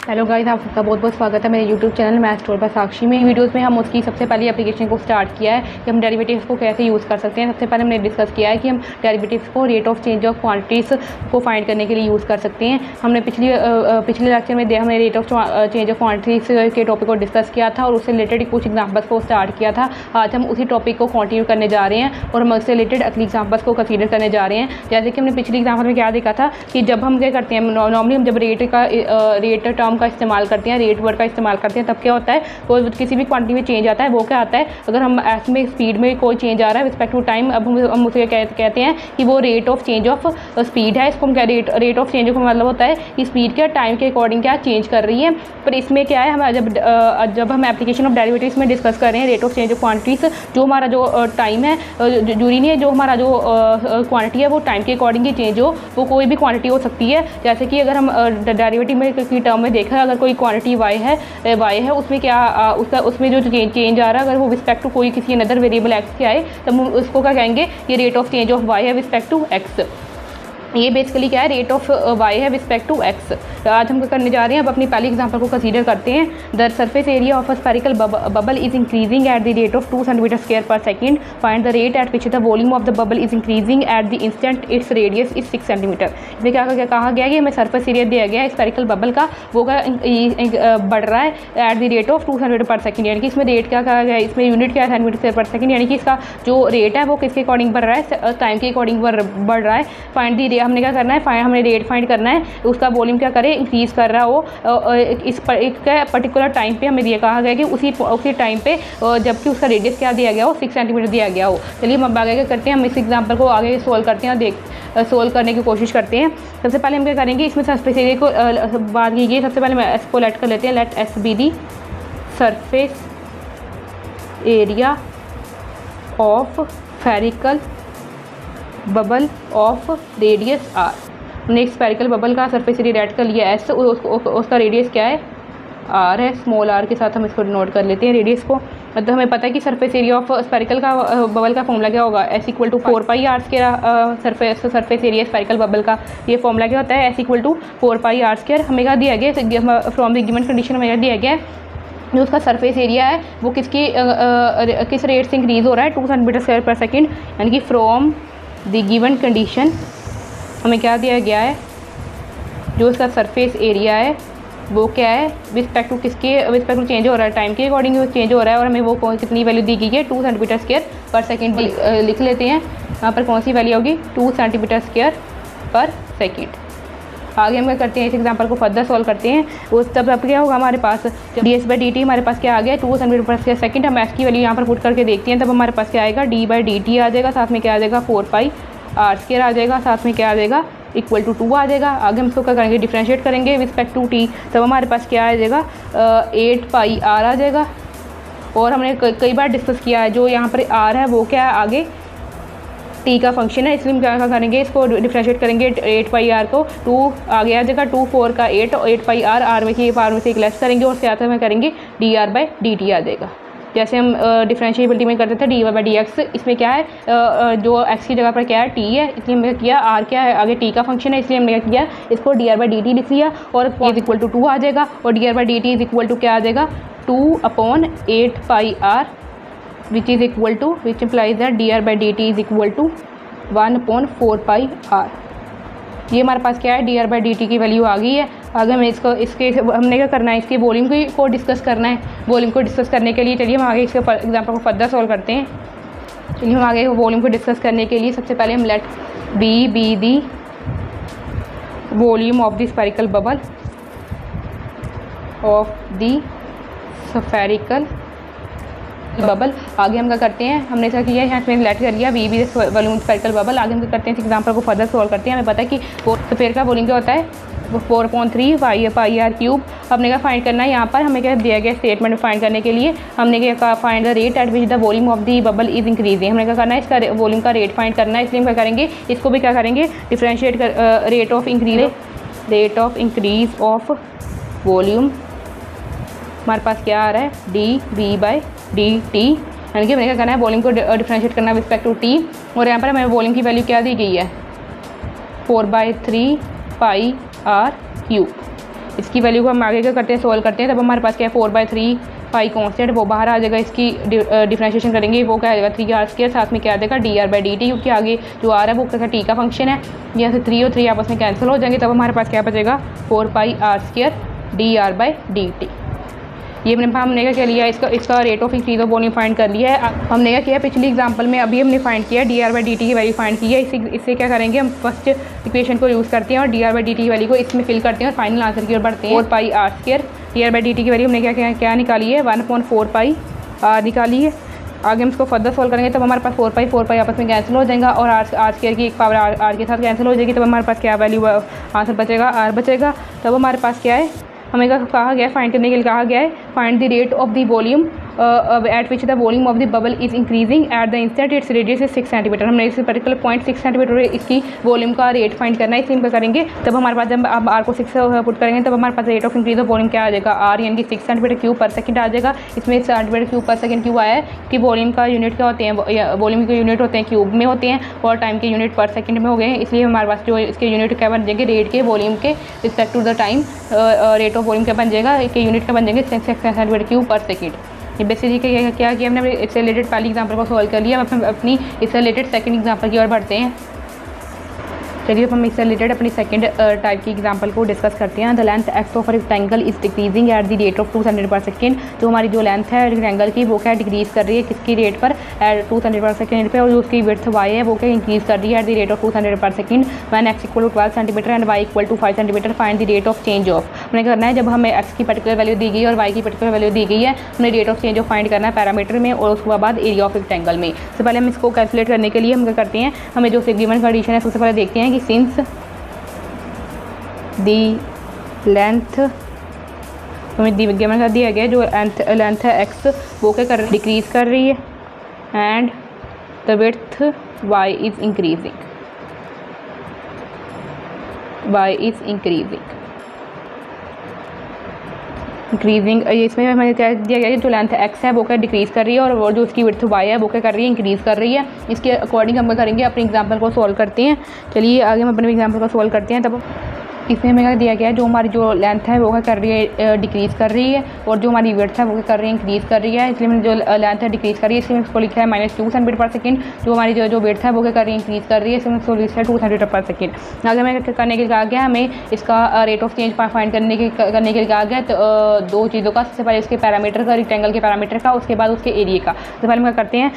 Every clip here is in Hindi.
हेलो गाइस, आप सबका बहुत बहुत स्वागत है मेरे यूट्यूब चैनल मैथ स्टोर पर साक्षी में। वीडियोस में हम उसकी सबसे पहली एप्लीकेशन को स्टार्ट किया है कि हम डेरिवेटिव्स को कैसे यूज़ कर सकते हैं। सबसे पहले हमने डिस्कस किया है कि हम डेरिवेटिव्स को rate of change of quantities को फाइंड करने के लिए यूज़ कर सकते हैं। हमने पिछले लेक्चर में हमने rate of change of quantities के टॉपिक को डिस्कस किया था और उससे रिलेटेड कुछ एग्जाम्पल्स को स्टार्ट किया था। आज हम उसी टॉपिक को कंटिन्यू करने जा रहे हैं और हम उससे रिलेटेड अगली एग्जाम्पल्स को कंसीडर करने जा रहे हैं। जैसे कि हमने पिछली एग्जाम्पल में क्या देखा था कि जब हम क्या करते हैं, नॉर्मली हम जब रेट टर्म का इस्तेमाल करते हैं, रेट वर्ड का इस्तेमाल करते हैं, तब क्या होता है, तो किसी भी क्वांटिटी में चेंज आता है वो क्या आता है, अगर हम एस में स्पीड में कोई चेंज आ रहा है रिस्पेक्ट टू टाइम, अब हम उसे कहते हैं कि वो rate of change of speed है। इसको हम क्या रेट ऑफ चेंज का मतलब होता है कि स्पीड क्या टाइम के अकॉर्डिंग क्या चेंज कर रही है। पर इसमें क्या है, हम जब हम एप्लीकेशन ऑफ डेरिवेटिव्स में डिस्कस कर रहे हैं rate of change of quantities, जो हमारा जो टाइम है जरूरी नहीं है, जो हमारा जो क्वांटिटी है वो टाइम के अकॉर्डिंग ही चेंज हो, वो कोई भी क्वांटिटी हो सकती है। जैसे कि अगर हम डेरिवेटिव में की टर्म में देखा, अगर कोई क्वांटिटी y है उसमें क्या उसमें जो चेंज आ रहा है, अगर वो रिस्पेक्ट टू कोई किसी अनदर वेरिएबल x के आए, तब हम उसको क्या कहेंगे, ये rate of change of y है रिस्पेक्ट टू x। ये बेसिकली क्या है, रेट ऑफ y है रिस्पेक्ट टू x। आज हम करने जा रहे हैं, अब अपनी पहली एग्जांपल को कंसीडर करते हैं। The surface area of a spherical bubble is increasing at the rate of 2 centimetre square per second. Find the rate at which the volume of the bubble is increasing at the instant its radius is 6 centimetre. इसमें क्या कहा गया कि हमें सरफेस एरिया दिया गया है स्फेरिकल बबल का, वो बढ़ रहा है at the rate of 2 centimetre per second. यानी कि इसमें रेट क्या कहा गया है, इसमें यूनिट क्या है, सेंटीमीटर स्क्वायर पर सेकंड। यानी कि इसका जो रेट है वो किसके अकॉर्डिंग बढ़ रहा है, टाइम के अकॉर्डिंग बढ़ रहा है। फाइंड द, हमने क्या करना है, हमने रेट फाइंड करना है, उसका वॉल्यूम क्या करे, इंक्रीज कर रहा हो इस पर्टिकुलर टाइम पे। हमें दिया कहा गया कि उसी टाइम पे, जबकि उसका रेडियस क्या दिया गया हो, 6 सेंटीमीटर दिया गया हो। चलिए हम आगे क्या करते हैं, हम इस एग्जांपल को आगे सोल्व करते हैं और सोल्व करने की कोशिश करते हैं। सबसे पहले हम क्या करेंगे, इसमें सरफेस एरिया को बात कीजिए। सबसे पहले मैं एस को लेट कर लेते हैं, let S be the surface area of spherical bubble of radius R. हमने एक स्फेरिकल बबल का सरफेस एरिया रेड कर लिया एस, उसका रेडियस क्या है, आर है। स्मॉल आर के साथ हम इसको नोट कर लेते हैं रेडियस को। मतलब हमें पता है कि सरफेस एरिया ऑफ स्फेरिकल का बबल का फॉर्मूला क्या होगा, S equal to 4 pi R square. Surface area spherical bubble का ये फॉर्मूला क्या होता है, S equal to 4 pi R square. हमें क्या दिया गया फ्रॉम द गिवन कंडीशन, हमें दिया गया है जो उसका सरफेस एरिया है वो किस रेट से इंक्रीज़ हो रहा है, 2 सेंटीमीटर स्क्वायर पर सेकेंड। यानी कि फ्रॉम द गिवन कंडीशन हमें क्या दिया गया है, जो उसका सरफेस एरिया है वो क्या है, रिस्पेक्ट टू चेंज हो रहा है, टाइम के अकॉर्डिंग चेंज हो रहा है। और हमें वो कितनी वैल्यू दी गई है, 2 सेंटीमीटर स्क्वायर पर सेकेंड लिख लेते हैं। यहाँ पर कौन सी वैल्यू होगी, 2 सेंटीमीटर स्क्वायर पर सेकेंड। आगे हम क्या करते हैं, इस एग्जांपल को फर्दर सॉल्व करते हैं। उस तब क्या होगा, हमारे पास D S by D T हमारे पास क्या आ गया, 2 सेंटीमीटर पर स्क्वायर सेकेंड। हम एस की वैल्यू यहाँ पर पुट करके देखते हैं, तब हमारे पास क्या आएगा, डी बाई डी टी आ जाएगा, साथ में क्या आ जाएगा, 4 पाई आर स्क्वायर आ जाएगा, साथ में क्या आ जाएगा, इक्वल टू 2 आ जाएगा। आगे हम इसको क्या करेंगे, डिफ्रेंशिएट करेंगे रिस्पेक्ट टू टी, तब हमारे पास क्या आ जाएगा, 8 पाई आर आ जाएगा। और हमने कई बार डिस्कस किया है, जो यहाँ पर आर है वो क्या है, आगे टी का फंक्शन है, इसलिए हम क्या करेंगे, इसको डिफ्रेंशिएट करेंगे। 8 पाई आर को 2 आगे आ जाएगा, 2 4 का 8 और 8 पाई आर में से एक लेस करेंगे और साथ में करेंगे D R by D T आ जाएगा। जैसे हम डिफरेंशिएबिलिटी में करते थे D Y by D X, इसमें क्या है, जो एक्स की जगह पर क्या है, टी है, इसलिए हमने किया आर क्या है, आगे टी का फंक्शन है, इसलिए हमने क्या किया, इसको D R by D T लिख लिया और इज इक्वल टू 2 आ जाएगा। और D R by D T is equal to क्या आ जाएगा, 2/8 pi R which is equal to, which implies that D R by D T is equal to 1/4 pi R. ये हमारे पास क्या है, D R by D T की वैल्यू आ गई है। आगे हमें हमने क्या करना है, इसके वॉल्यूम को डिस्कस करना है। वॉल्यूम को डिस्कस करने के लिए चलिए हम आगे इसके एग्जांपल को फर्दर सॉल्व करते हैं। चलिए हम आगे वॉल्यूम को डिस्कस करने के लिए सबसे पहले हम let be the volume of the spherical bubble of the spherical bubble. आगे हम क्या करते हैं, हमने ऐसा किया है, यहाँ पे लेट कर लिया V be volume spherical bubble. आगे हम क्या करते हैं, इस एग्जांपल को फर्दर सॉल्व करते हैं। हमें पता है कि स्फेयर का वॉल्यूम क्या होता है, 4.3 पाई आर क्यूब। हमने क्या फाइंड करना है, यहाँ पर हमें क्या दिया गया स्टेटमेंट फाइंड करने के लिए, हमने क्या कहा, find the rate at which the volume of the bubble is increasing. हमने क्या करना है, इसका वॉल्यूम का रेट फाइंड करना है, इसलिए हम क्या करेंगे, इसको भी क्या करेंगे, डिफ्रेंशिएट कर rate of increase of volume. हमारे पास क्या आ रहा है, d V by D t. यानी कि हमें क्या करना है, वॉल्यूम को डिफ्रेंशिएट करना है रिस्पेक्ट टू टी। और यहाँ पर हमें वॉल्यूम की वैल्यू क्या दी गई है, 4/3 पाई आर क्यूब। इसकी वैल्यू को हम आगे क्या करते हैं, सोल्व करते हैं, तब हमारे पास क्या है 4/3 पाई कॉन्स्टेंट वो बाहर आ जाएगा। इसकी डिफरेंशिएशन करेंगे, वो क्या आ जाएगा 3r², साथ में क्या आ जाएगा dr/dt, क्योंकि आगे जो आ रहा है वो क्या टी का फंक्शन है। यहाँ से 3 और 3 आपस में कैंसिल हो जाएंगे, तब हमारे पास क्या बचेगा 4πr² dr/dt। ये हमने क्या लिया, इसका rate of increase of volume find कर लिया है। हमने क्या किया पिछली एग्जांपल में, अभी हमने फाइंड किया dr/dt की वैल्यू फाइंड की है। इससे क्या करेंगे, हम फर्स्ट इक्वेशन को यूज़ करते हैं और dr/dt की वैल्यू को इसमें फिल करते हैं और फाइनल आंसर की ओर बढ़ते हैं। 4πr² dr/dt की वैल्यू हमने क्या निकाली है 1/4πr निकाली है। आगे हम इसको फर्दर सॉल्व करेंगे, तब हमारे पास 4π आपस में कैंसिल हो जाएगा और r² की एक पावर r के साथ कैंसिल हो जाएगी, तब हमारे पास क्या वैल्यू आंसर बचेगा r बचेगा। तब हमारे पास क्या है, हमें कहा गया है फाइंड करने के लिए कहा गया है find the rate of the volume at which the volume of the bubble is increasing at the instant its radius is 6 centimetre. हमने इस पर्टिकुलर पॉइंट 6 सेंटीमीटर इसकी वॉल्यूम का रेट फाइंड करना है, इसलिए हम करेंगे। तब हमारे पास जब आप आर को 6 पुट करेंगे, तब हमारे पास rate of increase of volume क्या आ जाएगा आर, यानी कि 6 सेंटीमीटर क्यूब पर सेकंड आ जाएगा। इसमें सेंटीमीटर क्यूब पर सेकंड क्यों आया है कि वॉल्यूम का यूनिट क्या होते हैं, वॉल्यूम के यूनिट होते हैं क्यूब में होते हैं और टाइम के यूनिट पर सेकंड में हो गए हैं, इसलिए हमारे पास जो इसके यूनिट क्या बन जाएंगे रेट के वॉल्यूम के respect to the time rate of volume क्या बन जाएगा, के यूनिट का बन जाएंगे 6 सेंटीमीटर क्यूब पर सेकंड। ये बेसिकली क्या किया हमने, इससे रिलेटेड पहली एग्जांपल को सॉल्व कर लिया। हम अपनी इससे रिलेटेड सेकंड एग्जांपल की ओर बढ़ते हैं। चलिए हम इससे रिलेटेड अपनी सेकंड टाइप की एग्जांपल को डिस्कस करते हैं। The length x of rectangle is decreasing eight the rate of 2 centimetre per second. जो हमारी जो लेंथ है रेक्टेंगल की वो क्या डिक्रीज कर रही है, किसकी रेट पर, एट 2 सेंटीमीटर पर सेकंड पे, और जो उसकी विड्थ y है वो क्या इंक्रीज कर रही है at the rate of 2 centimetre per second when x equal to 12 centimetre and y equal to 5 centimetre. Find the rate of change of. हमने करना है जब हमें x की पर्टिकुलर वैल्यू दी गई है और y की पर्टिकुलर वैल्यू दी गई है, हमें rate of change of find करना है पैरामीटर में और उसके बाद एरिया ऑफ रेक्टेंगल में। सबसे पहले हम इसको कैलकुलेट करने के लिए हम क्या करते हैं, हमें जो गिवन कंडीशन है सबसे पहले देखते हैं कि सिंस दी लेंथ, हमें गिवन कर दिया गया जो लेंथ है एक्स वो क्या कर डिक्रीज़ कर रही है and the width y is increasing, इसमें हमें क्या दिया गया है जो लेंथ एक्स है वो क्या डिक्रीज़ कर रही है और जो उसकी विड्थ y है वो क्या कर रही है इंक्रीज़ कर रही है। इसके अकॉर्डिंग हम क्या करेंगे, अपने एग्जांपल को सॉल्व करते हैं। चलिए आगे हम अपने एग्जांपल को सॉल्व करते हैं। तब इसमें हमें क्या दिया गया है जो हमारी जो लेंथ है वो क्या कर रही है डिक्रीज़ कर रही है और जो हमारी विड्थ है वो क्या कर रही है इंक्रीज़ कर रही है। इसलिए मैंने जो लेंथ है डिक्रीज़ कर रही है, इसलिए इसको लिखा है -2 सेंटीमीटर पर सेकंड। जो हमारी जो विड्थ है वो क्या कर रही है इंक्रीज़ कर रही है, इसलिए इसको लिखा है 2 सेंटीमीटर पर सेकंड। आगे हमें करने के लिए कहा गया, हमें इसका रेट ऑफ चेंज फाइंड करने के लिए कहा गया। तो दो चीज़ों का, सबसे पहले उसके पैरामीटर का, रेक्टेंगल के पैरामीटर का, उसके बाद उसके एरिया का। सबसे पहले हम क्या करते हैं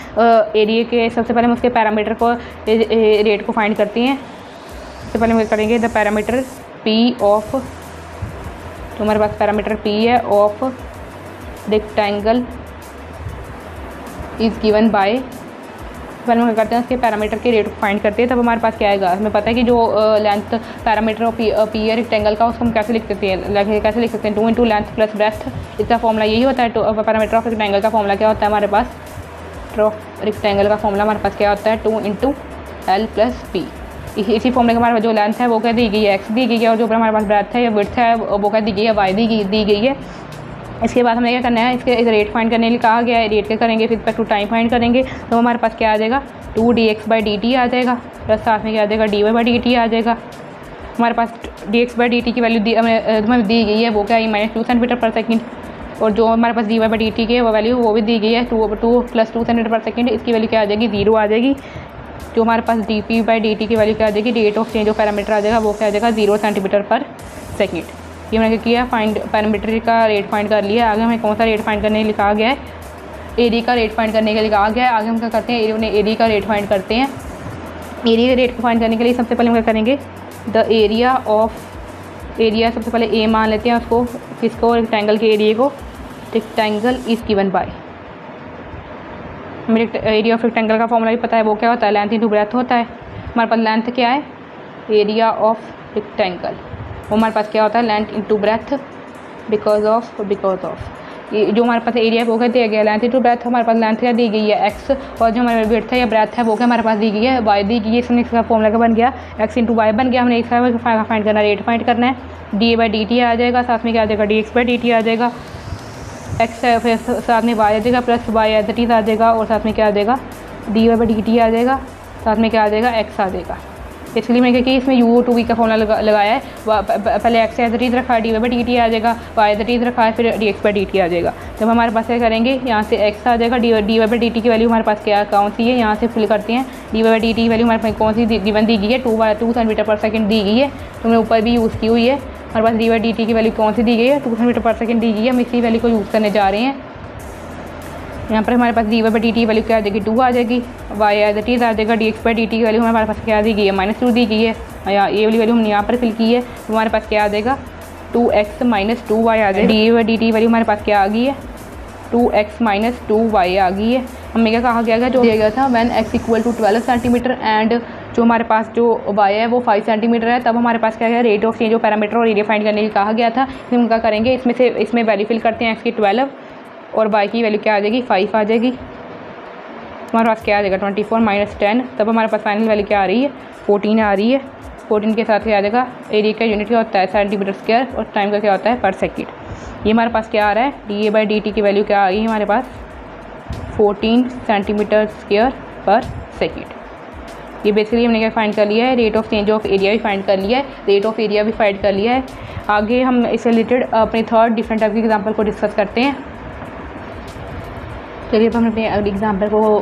एरिया के, सबसे पहले हम उसके पैरामीटर को रेट को फाइंड करते हैं। सबसे पहले हम करेंगे द पैरामीटर P ऑफ, तो हमारे पास पैरामीटर P है of rectangle is given by, पहले हम करते हैं उसके पैरामीटर के रेट को फाइंड करते हैं। तब हमारे पास क्या आएगा, हमें पता है कि जो लेंथ पैरामीटर ऑफ P है रेक्टेंगल का, उसको हम कैसे लिख सकते हैं, 2 इंटू लेंथ प्लस ब्रेथ। इसका फॉर्मूला यही होता है। पैरामीटर ऑफ रेक्टेंगल का फॉर्मूला क्या होता है हमारे पास, रेक्टेंगल का फॉर्मूला हमारे पास क्या होता है 2 इंटू L प्लस P। इसी फॉर्मूले के हमारे पास जो लेंथ है वो क्या दी गई है x दी गई है और जो हमारे पास ब्रेथ है या विड्थ है वो क्या दी गई है y दी गई है। इसके बाद हमें क्या करना है, इसके रेट फाइंड करने के लिए कहा गया है। रेट क्या करेंगे, फिर टू टाइम फाइंड करेंगे, तो हमारे पास क्या आ जाएगा 2dx/dt आ जाएगा, प्लस साथ में क्या आ जाएगा dy/dt आ जाएगा। हमारे पास dx/dt की वैल्यू हमें दी गई है वो क्या है -2 सेंटीमीटर पर सेकंड, और जो हमारे पास dy/dt की वो वैल्यू वो भी दी गई है 2 + 2 सेंटीमीटर पर सेकंड। इसकी वैल्यू क्या आ जाएगी 0 आ जाएगी। जो हमारे पास dp/dt की वैल्यू क्या आ जाएगी, rate of change of parameter आ जाएगा वो क्या आ जाएगा 0 सेंटीमीटर पर सेकंड। ये मैंने क्या किया, फाइंड पैरामीटर का रेट फाइंड कर लिया। आगे हमें कौन सा रेट फाइंड करने के लिए कहा गया है, एरिया का रेट फाइंड करने के लिए कहा गया है। आगे हम क्या करते हैं, एरिया का रेट फाइंड करते हैं। एरिया का रेट को फाइंड करने के लिए सबसे पहले हम क्या करेंगे, द एरिया ऑफ, एरिया सबसे पहले ए मान लेते हैं उसको, किसको, रेक्टेंगल के एरिया को। रेक्टेंगल इज़ गिवन बाय, हमें एरिया ऑफ रेक्टेंगल का फॉर्मूला भी पता है, वो क्या होता है लेंथ इंटू ब्रेथ होता है। हमारे पास लेंथ क्या है, एरिया ऑफ रेक्टेंगल, वो हमारे पास क्या होता है length into breadth, because of जो हमारे पास एरिया है वो क्या दिया गया लेंथ इंटू ब्रेथ। हमारे पास लेंथ क्या दी गई है x, और जो हमारे विड्थ है या ब्रेथ है वो क्या हमारे पास दी गई है y दी गई है। इसमें इसका फॉर्मूला क्या बन गया, x इंटू वाई बन गया। हमने इसका फाइंड करना, रेट फाइंड करना है। dy/dt आ जाएगा, साथ में क्या आ जाएगा dx/dt आ जाएगा, x है फिर साथ में y आ जाएगा, plus y as it is आ जाएगा, और साथ में क्या आ जाएगा dy/dt आ जाएगा, साथ में क्या आ जाएगा x आ जाएगा। बेसिकली मैंने क्या कि इसमें u/v का फॉर्मूला लगाया है। पहले x एज इट इज़ रखा है, dy/dt आ जाएगा, y एज इट इज़ रखा है, फिर dx/dt आ जाएगा। जब हमारे पास क्या करेंगे, यहाँ से x आ जाएगा, dy/dt की वैल्यू हमारे पास क्या कौन सी है, यहाँ से फिल करते हैं। dy/dt की वैल्यू हमारे पास कौन सी गिवन दी गई है, 2 cm/s दी गई है, तो हमने ऊपर भी यूज़ की हुई है। हमारे पास dy/dt की वैल्यू कौन सी दी गई है, 2 cm/s दी गई है। हम इसी वैल्यू को यूज़ करने जा रहे हैं। यहाँ पर हमारे पास dy/dt की वैल्यू क्या आ जाएगी, 2 आ जाएगी, y एज इट इज़ आ जाएगा, dx/dt की वैल्यू हमारे पास क्या दी गई है, -2 दी गई है। ये वाली वैल्यू हमने यहाँ पर फिल की है, तो हमारे पास क्या आ जाएगा, 2x - 2y आ जाएगा। dy/dt वैल्यू हमारे पास क्या आ गई है, 2x - 2y आ गई है। हमें क्या कहा गया जो दिया गया था, व्हेन x = 12 सेंटीमीटर एंड जो हमारे पास जो y है वो 5 सेंटीमीटर है, तब हमारे पास क्या है, rate of change of parameter और एरिया फाइंड करने के लिए कहा गया था। फिर हम क्या करेंगे, इसमें वैल्यू फिल करते हैं, x की 12 और y की वैल्यू क्या आ जाएगी, 5 आ जाएगी। हमारे पास क्या आ जाएगा, 24 - 10, तब हमारे पास फाइनल वैल्यू क्या आ रही है, 14 आ रही है। 14 के साथ क्या आ जाएगा, एरिया का यूनिट क्या होता है, सेंटीमीटर स्क्वायर, और टाइम का क्या होता है, पर सेकेंड। ये हमारे पास क्या आ रहा है, dA/dt की वैल्यू क्या आ गई हमारे पास, 14 सेंटीमीटर स्क्वायर पर सेकेंड। ये बेसिकली हमने क्या फाइंड कर लिया है, rate of change of area भी फाइंड कर लिया है, रेट ऑफ एरिया भी फाइंड कर लिया है। आगे हम इससे रिलेटेड अपने थर्ड डिफरेंट टाइप के एग्जाम्पल को डिस्कस करते हैं। चलिए अब हम अपने अगले एग्जाम्पल को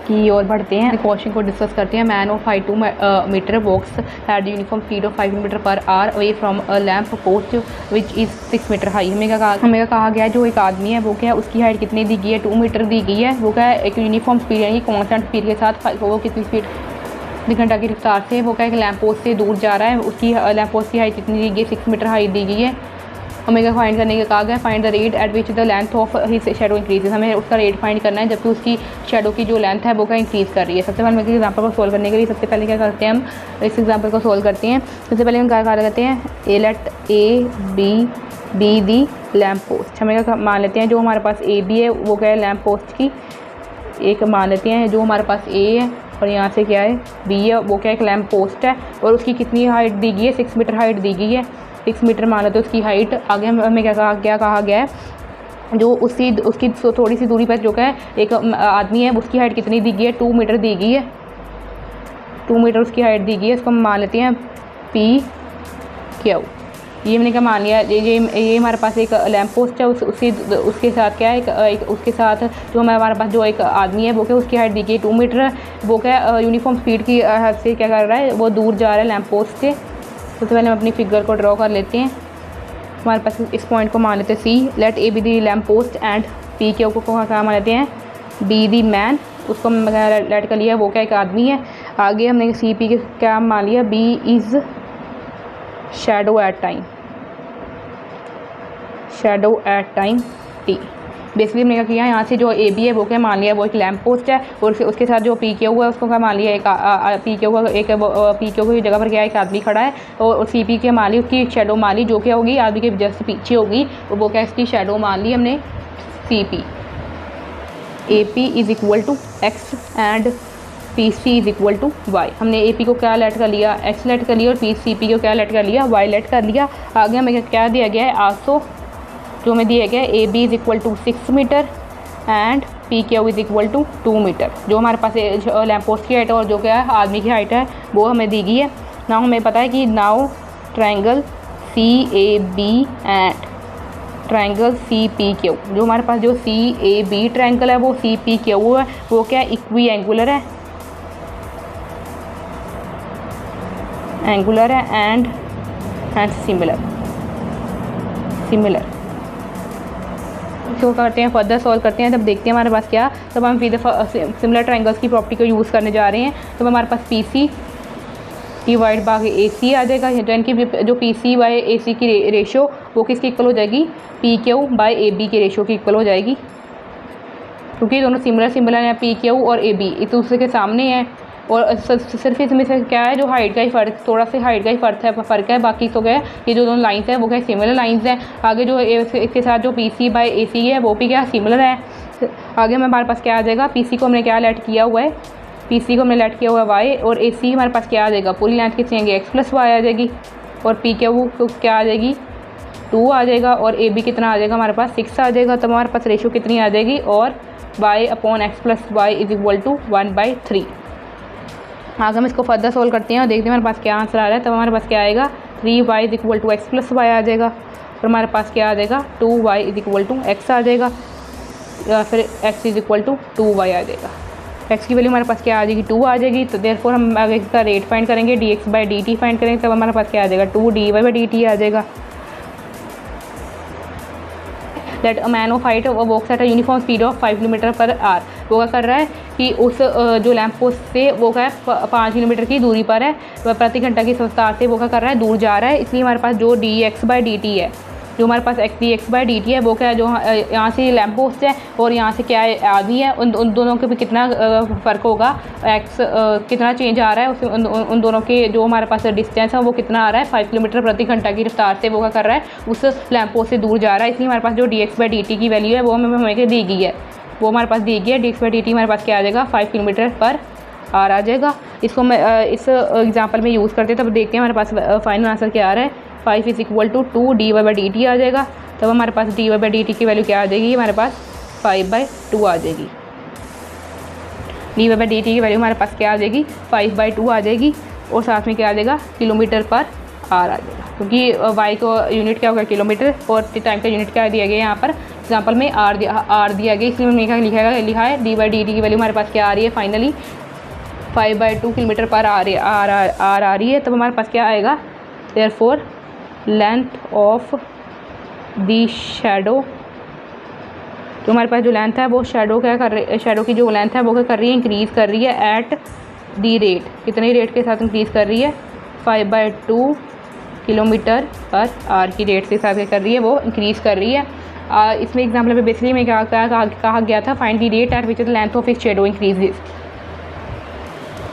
की ओर बढ़ते हैं, क्वेश्चन को डिस्कस करते हैं। Man of 5 metre walks at the uniform speed of 5 km/h away from a lamp post which is 6 metre high. हमें क्या कहा गया है, जो एक आदमी है वो क्या है, उसकी हाइट कितनी दी गई है, 2 मीटर दी गई है। वो क्या है, एक यूनिफॉर्म स्पीड यानी कॉन्स्टेंट स्पीड के साथ वो कितनी स्पीड घंटा की रफ्तार से वो क्या है, लैम्प पोस्ट से दूर जा रहा है। उसकी लैम्प पोस्ट की हाइट कितनी दी गई है, 6 मीटर हाइट दी गई है। हमें क्या फाइंड करने का कहा गया, find the rate at which the length of his shadow increases. हमें उसका रेट फाइंड करना है जबकि उसकी शैडो की जो लेंथ है वो क्या इंक्रीज़ कर रही है। सबसे पहले एग्जाम्पल को सोल्व करने के लिए सबसे पहले क्या करते हैं, हम इस एग्जाम्पल को सोल्व करते हैं। सबसे पहले हम क्या करते हैं, let A B the lamp post. हमें क्या मान लेते हैं, जो हमारे पास ए बी है वो क्या है, लैम्प पोस्ट की एक मान लेते हैं। जो हमारे पास ए है और यहाँ से क्या है बी है, वो क्या एक लैम्प पोस्ट है और उसकी कितनी हाइट दी गई है, 6 मीटर हाइट दी गई है। 6 मीटर मान लेते उसकी हाइट। आगे हमें क्या कहा गया है, जो उसकी थोड़ी सी दूरी पर जो क्या है एक आदमी है, उसकी हाइट कितनी दी गई है, 2 मीटर दी गई है। 2 मीटर उसकी हाइट दी गई है, इसको हम मान लेते हैं पी क्यू। ये हमने क्या मान लिया, ये हमारे पास एक लैम्प पोस्ट है, उसके साथ क्या है उसके साथ जो हमारे पास जो एक आदमी है वो क्या उसकी हाइट दी गई 2 मीटर है। वो क्या यूनिफॉर्म स्पीड की हद से क्या कर रहा है, वो दूर जा रहा है लैम्प पोस्ट से। सबसे पहले हम अपनी फिगर को ड्रॉ कर लेते हैं। हमारे पास इस पॉइंट को मान लेते हैं C. Let A B the lamp post and P Q को क्या मान लेते हैं, बी दी मैन। उसको लेट कर लिया, वो क्या एक आदमी है। आगे हमने सी पी के क्या मान लिया, B is shadow at time, shadow at time T. Basically हमने क्या किया, यहाँ से जो ए बी है वो क्या मान लिया, वो एक लैम्प पोस्ट है और उसके साथ जो पी क्यू है उसको क्या मान लिया, एक पी क्यू की जगह पर क्या एक आदमी खड़ा है और सी पी के मान ली, उसकी शेडो मान ली जो क्या होगी आदमी के जस्ट पीछे होगी, वो क्या इसकी शेडो मान ली हमने C P. A P is equal to X and P C is equal to Y. हमने ए पी को क्या लेट कर लिया, एक्स लेट कर लिया, और पी सी पी को क्या लेट कर लिया, वाई लेट कर लिया। आगे हमें क्या दिया गया है, आसो जो हमें दिया गया है A B is equal to 6 metre and P Q is equal to 2 metre. जो हमारे पास लैम्प पोस्ट की हाइट है और जो क्या है आदमी की हाइट है वो हमें दी गई है। नाउ हमें पता है कि now triangle C A B and triangle C P Q, जो हमारे पास जो सी ए बी ट्रायंगल है वो सी पी क्यू है, वो क्या इक्वी एंगुलर है एंड सिमिलर। इसको करते हैं फर्दर सॉल्व करते हैं, तब देखते हैं हमारे पास क्या, तब हम सिमिलर ट्रायंगल्स की प्रॉपर्टी को यूज़ करने जा रहे हैं। तब हमारे पास पी सी डिवाइड बाई ए सी आ जाएगा, यानी कि जो पी सी बाई ए सी की रेशो वो किसकी इक्वल हो जाएगी, P Q by A B की रेशो की इक्वल हो जाएगी, क्योंकि दोनों सिमिलर हैं, पी क्यू और ए बी एक दूसरे के सामने हैं। और सिर्फ इसमें से क्या है, जो हाइट का ही फ़र्क, थोड़ा सा हाइट का ही फ़र्क है, बाकी तो क्या है ये जो दोनों लाइंस हैं वो क्या सिमिलर लाइंस हैं। आगे जो इसके साथ जो पी सी बाई ए सी है वो भी क्या सिमिलर है। आगे हमारे पास क्या आ जाएगा, पी सी को हमने क्या लेट किया हुआ है, पी सी को हमने लेट किया हुआ है वाई, और ए सी हमारे पास क्या आ जाएगा, पूरी लेंथ कितनी आएगी एक्स प्लस वाई आ जाएगी, और पी क्यू को क्या आ जाएगी 2 आ जाएगा, और ए बी कितना आ जाएगा हमारे पास 6 आ जाएगा। तो हमारे पास रेशो कितनी आ जाएगी, और Y upon X plus Y is equal to 1/3। आगे हम इसको फर्दर सोल्व करते हैं और देखते हैं हमारे पास क्या आंसर आ रहा है। तब हमारे पास क्या आएगा 3y = x + y आ जाएगा। और हमारे पास क्या आ जाएगा 2y = x आ जाएगा, या फिर x = 2y आ जाएगा। x की वैल्यू हमारे पास क्या आ जाएगी 2 आ जाएगी। तो देयरफॉर हम आगे इसका रेट फाइंड करेंगे, dx/dt फाइंड करेंगे, तब हमारे पास क्या आ जाएगा 2dy/dt आ जाएगा। That a man of height walks at a uniform speed of 5 km/h। वो क्या कर रहा है कि उस जो लैंप पोस्ट से वो क्या है 5 किलोमीटर की दूरी पर है, वह प्रति घंटा की रफ्तार से वो क्या कर रहा है दूर जा रहा है। इसलिए हमारे पास जो dx/dt है, जो हमारे पास dx/dt है, वो क्या है जो यहाँ से लैंप पोस्ट है और यहाँ से क्या है आदमी है, उन दोनों के भी कितना फ़र्क होगा, x कितना चेंज आ रहा है उस उन दोनों के जो हमारे पास डिस्टेंस है वो कितना आ रहा है 5 किलोमीटर प्रति घंटा की रफ्तार से वो क्या कर रहा है उस लैंप पोस्ट से दूर जा रहा है। इसलिए हमारे पास जो dx/dt की वैल्यू है वो हमें दी गई है, वो हमारे पास दी गई है। dx/dt हमारे पास क्या आ जाएगा 5 km/h आ जाएगा। इसको मैं इस एग्जांपल में यूज़ करते हैं, तब देखते हैं हमारे पास फाइनल आंसर क्या आ रहा है। 5 = 2 dy/dt आ जाएगा। तब हमारे पास dy/dt की वैल्यू क्या आ जाएगी, हमारे पास 5/2 आ जाएगी। dy/dt की वैल्यू हमारे पास क्या आ जाएगी 5/2 आ जाएगी। और साथ में क्या आ जाएगा km/h आ जाएगा, क्योंकि y को यूनिट क्या होगा किलोमीटर और टाइम का यूनिट क्या दिया गया यहाँ पर एग्जाम्पल में r दिया गया, इसलिए मैंने क्या लिखा है dy/dt की वैल्यू हमारे पास क्या आ रही है फाइनली 5/2 km/h आ रही है। तब हमारे पास क्या आएगा therefore length of the shadow, जो हमारे पास जो लेंथ है वो शैडो क्या कर रही है, शैडो की जो लेंथ है वो क्या कर रही है इंक्रीज़ कर रही है एट दी रेट, कितने रेट के साथ इंक्रीज़ कर रही है 5/2 km/h की रेट के साथ क्या कर रही है वो इंक्रीज़ कर रही है। इसमें एग्जाम्पल में बेसिकली में क्या कहा गया था find the rate at which the length of his shadow increases,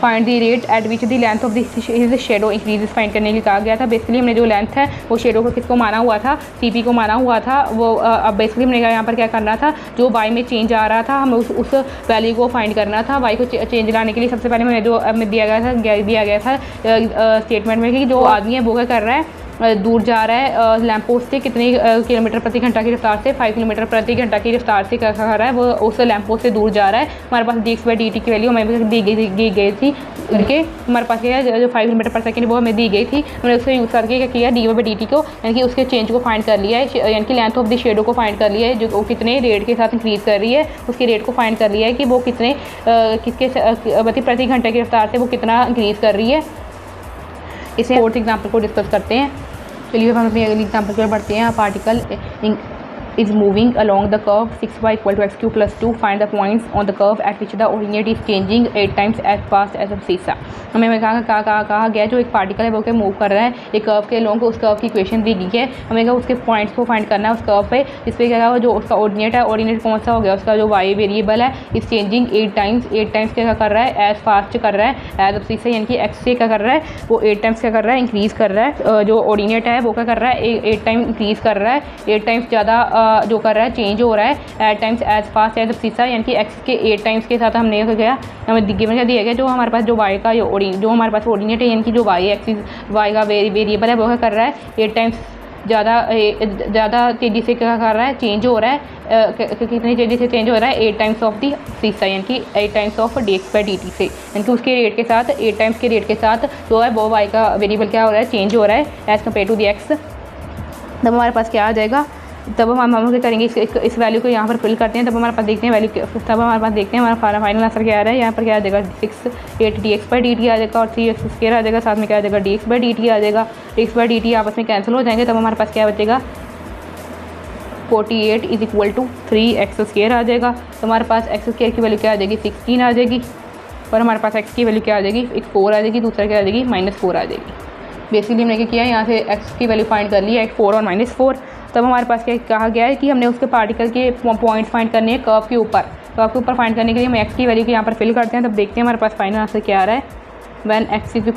find the rate at which the length of his shadow increases find करने के लिए कहा गया था। बेसिकली हमने जो लेंथ है वो शैडो को किसको माना हुआ था CP को माना हुआ था। वो अब बेसिकली हमने यहाँ पर क्या करना था, जो y में चेंज आ रहा था हमें उस वैल्यू को फाइंड करना था। y को चेंज लाने के लिए सबसे पहले हमें जो हमें दिया गया था स्टेटमेंट में कि जो आदमी है वो क्या कर रहा है दूर जा रहा है लैंप पोस्ट से कितने किलोमीटर प्रति घंटा की रफ्तार से 5 किलोमीटर प्रति घंटा की रफ्तार से क्या कर रहा है वो उस लैंप पोस्ट से दूर जा रहा है। हमारे पास dx/dt की वैल्यू हमें दी गई थी उनके, हमारे पास क्या है जो 5 km/s वो हमें दी गई थी, हमने उसको यूज़ करके क्या किया dy/dt को यानी कि उसके चेंज को फाइंड कर लिया है, यानी कि लेंथ ऑफ द शेडो को फाइंड कर लिया है, जो वो कितने रेट के साथ इंक्रीज़ कर रही है उसके रेट को फाइंड कर लिया है कि वो कितने किसके प्रति घंटे की रफ्तार से वो कितना इंक्रीज़ कर रही है। इसे फोर्थ एग्जाम्पल को डिस्कस करते हैं। चलिए हम अपने अगले एग्जाम्पल की ओर बढ़ते हैं। Particle is moving along the curve 6y = x³ + 2 find the points on the curve at which the ordinate is changing 8 times as fast as abscissa। हमें कहा गया जो एक पार्टिकल है वो क्या मूव कर रहा है एक कर्व के लॉन्ग, उस कर्व की इक्वेशन दी गई है, हमें क्या उसके पॉइंट्स को फाइंड करना है उस कर्व पे, जिस पे क्या जो उसका ऑर्डिनेट है, ऑर्डिनेट कौन सा हो गया उसका जो y वेरिएबल है इस चेंजिंग 8 टाइम्स क्या कर रहा है एज फास्ट कर रहा है एज abscissa यानी कि x से क्या कर रहा है वो 8 टाइम्स क्या कर रहा है इंक्रीज़ कर रहा है, जो ऑर्डिनेट है वो क्या कर रहा है 8 टाइम इंक्रीज़ कर रहा है, 8 टाइम्स ज़्यादा जो कर रहा है चेंज हो रहा है eight times as fast as abscissa यानी कि x के 8 टाइम्स के साथ हमने क्या किया हमें गिवन क्या दिया गया जो हमारे पास जो y का जो हमारे पास ऑर्डिनेट है यानी कि जो y एक्सिस y का वेरिएबल है वो क्या कर रहा है 8 टाइम्स ज़्यादा तेज़ी से क्या कर रहा है चेंज हो रहा है, कितनी तेज़ी से चेंज हो रहा है 8 टाइम्स ऑफ दी abscissa यानी कि 8 टाइम्स ऑफ dx/dt से, यानी कि उसके रेट के साथ 8 टाइम्स के रेट के साथ जो है वो y का वेरिएबल क्या हो रहा है चेंज हो रहा है as compared to the x। तब हमारे पास क्या आ जाएगा, तब हम क्या करेंगे इस वैल्यू को यहाँ पर फिल करते हैं, तब हमारे पास देखते हैं वैल्यू, तब हमारे पास देखते हैं हमारा फाइनल आंसर क्या आ रहा है। यहाँ पर क्या आ जाएगा 6 8 dx/dt आ जाएगा और 3x² आ जाएगा, साथ में क्या आ जाएगा dx/dt आ जाएगा, dx/dt आपस में कैंसिल हो जाएंगे, तब हमारे पास क्या बचेगा 48 = 3x² आ जाएगा। तो हमारे पास x² की वैल्यू क्या आ जाएगी 16 आ जाएगी और हमारे पास x की वैल्यू क्या आ जाएगी एक 4 आ जाएगी, दूसरा क्या आ जाएगी -4 आ जाएगी। बेसिकली हमने क्या किया है यहाँ से x की वैल्यू फाइंड कर ली है 4 और -4। तब हमारे पास क्या कहा गया है कि हमने उसके पार्टिकल के पॉइंट फाइंड करने हैं कर्व के ऊपर फाइंड करने के लिए हम x की वैल्यू को यहाँ पर फिल करते हैं। तब देखते हैं हमारे पास फाइनल आंसर क्या आ रहा है। When x =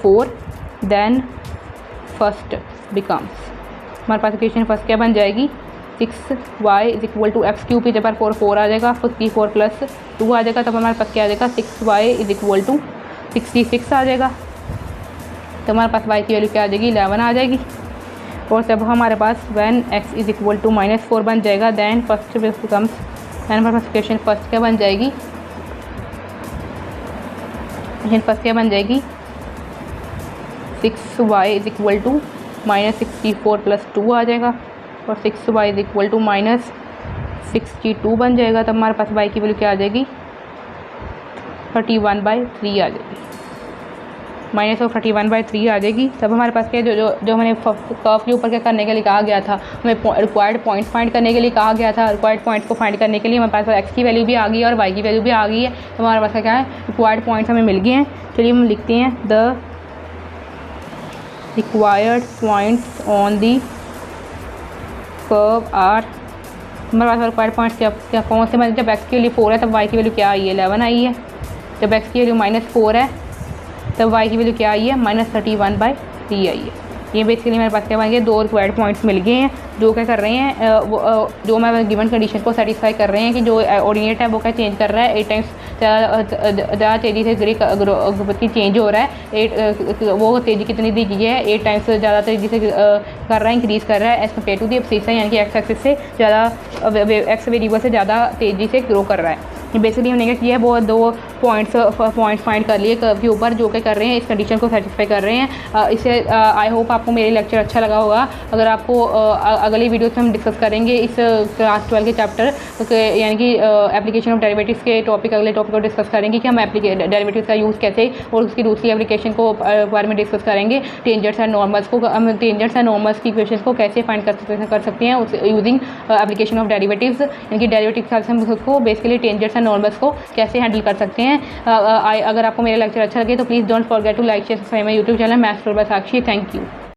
4 then first becomes, हमारे पास इक्वेशन फर्स्ट क्या बन जाएगी 6y = x³ जब 4 आ जाएगा 54 + 2 आ जाएगा, तब हमारे पास क्या आ जाएगा 6y = 66 आ जाएगा। तो हमारे पास y की वैल्यू क्या आ जाएगी 11 आ जाएगी। और तब हमारे पास व्हेन x = -4 बन जाएगा दैन फर्स्ट बिकम्स, दैन हमारे पास इक्वेशन फर्स्ट क्या बन जाएगी इक्वेशन फर्स्ट क्या बन जाएगी 6y इज इक्वल टू -64 + 2 आ जाएगा और 6y इज इक्वल टू -62 बन जाएगा। तब हमारे पास y की वैल्यू क्या आ जाएगी 31/3 आ जाएगी, -31/3 आ जाएगी। तब हमारे पास क्या जो हमें कर्व के ऊपर क्या करने के लिए कहा गया था, हमें रिक्वायर्ड पॉइंट फाइंड करने के लिए कहा गया था। रिक्वायर्ड पॉइंट्स को फाइंड करने के लिए हमारे पास x की वैल्यू भी आ गई है और y की वैल्यू भी आ गई है। तो हमारे पास क्या है रिक्वायर्ड पॉइंट्स हमें मिल गए हैं। चलिए हम लिखते हैं the required points on the curve are. हमारे पास रिक्वायर्ड पॉइंट्स क्या कौन से, मतलब जब x की वैल्यू 4 है तब y की वैल्यू क्या आई है 11 आई है। जब x की वैल्यू -4 है तब y की वैल्यू क्या आई है -31/3 आई है। ये बेसिकली मेरे पास क्या बन गए, दो रिक्वायर्ड पॉइंट्स मिल गए हैं जो क्या कर रहे हैं जो मैं गिवन कंडीशन को सेटिस्फाई कर रहे हैं कि जो ऑर्डिनेट है वो क्या चेंज कर रहा है 8 टाइम्स ज़्यादा तेज़ी से की चेंज हो रहा है। वो तेज़ी कितनी तेज़ी है 8 टाइम्स ज़्यादा तेज़ी से कर रहा है, इंक्रीज़ कर रहा है as compared to the abscissa, यानी कि एक्स एक्सिस से ज़्यादा एक्स वेरिएबल से ज़्यादा तेज़ी से ग्रो कर रहा है। बेसिकली हमने क्या किया है वो दो पॉइंट्स फाइंड कर लिए कर्व के ऊपर जो क्या कर रहे हैं इस कंडीशन को सेटिस्फाई कर रहे हैं। इससे आई होप आपको मेरे लेक्चर अच्छा लगा होगा। अगर आपको अगली वीडियो में हम डिस्कस करेंगे इस क्लास 12 के चैप्टर यानी कि एप्लीकेशन ऑफ डेरिवेटिव्स के अगले टॉपिक को डिस्कस करेंगे कि हम डेरिवेटिव्स का यूज़ कैसे और उसकी दूसरी एप्लीकेशन को बारे में डिस्कस करेंगे। टेंजेंट्स एंड नॉर्मल्स को हम टेंजेंट्स एंड नॉर्मल्स की इक्वेशंस को कैसे फाइंड कर सकते हैं यूजिंग एप्लीकेशन ऑफ डेरिवेटिव्स, यानी कि डेरिवेटिव्स से हम उसको बेसिकली टेंजेंट्स नॉर्मल्स को कैसे हैंडल कर सकते हैं। अगर आपको मेरा लेक्चर अच्छा लगे तो please don't forget to like share subscribe my YouTube channel maths by Sakshi. Thank you.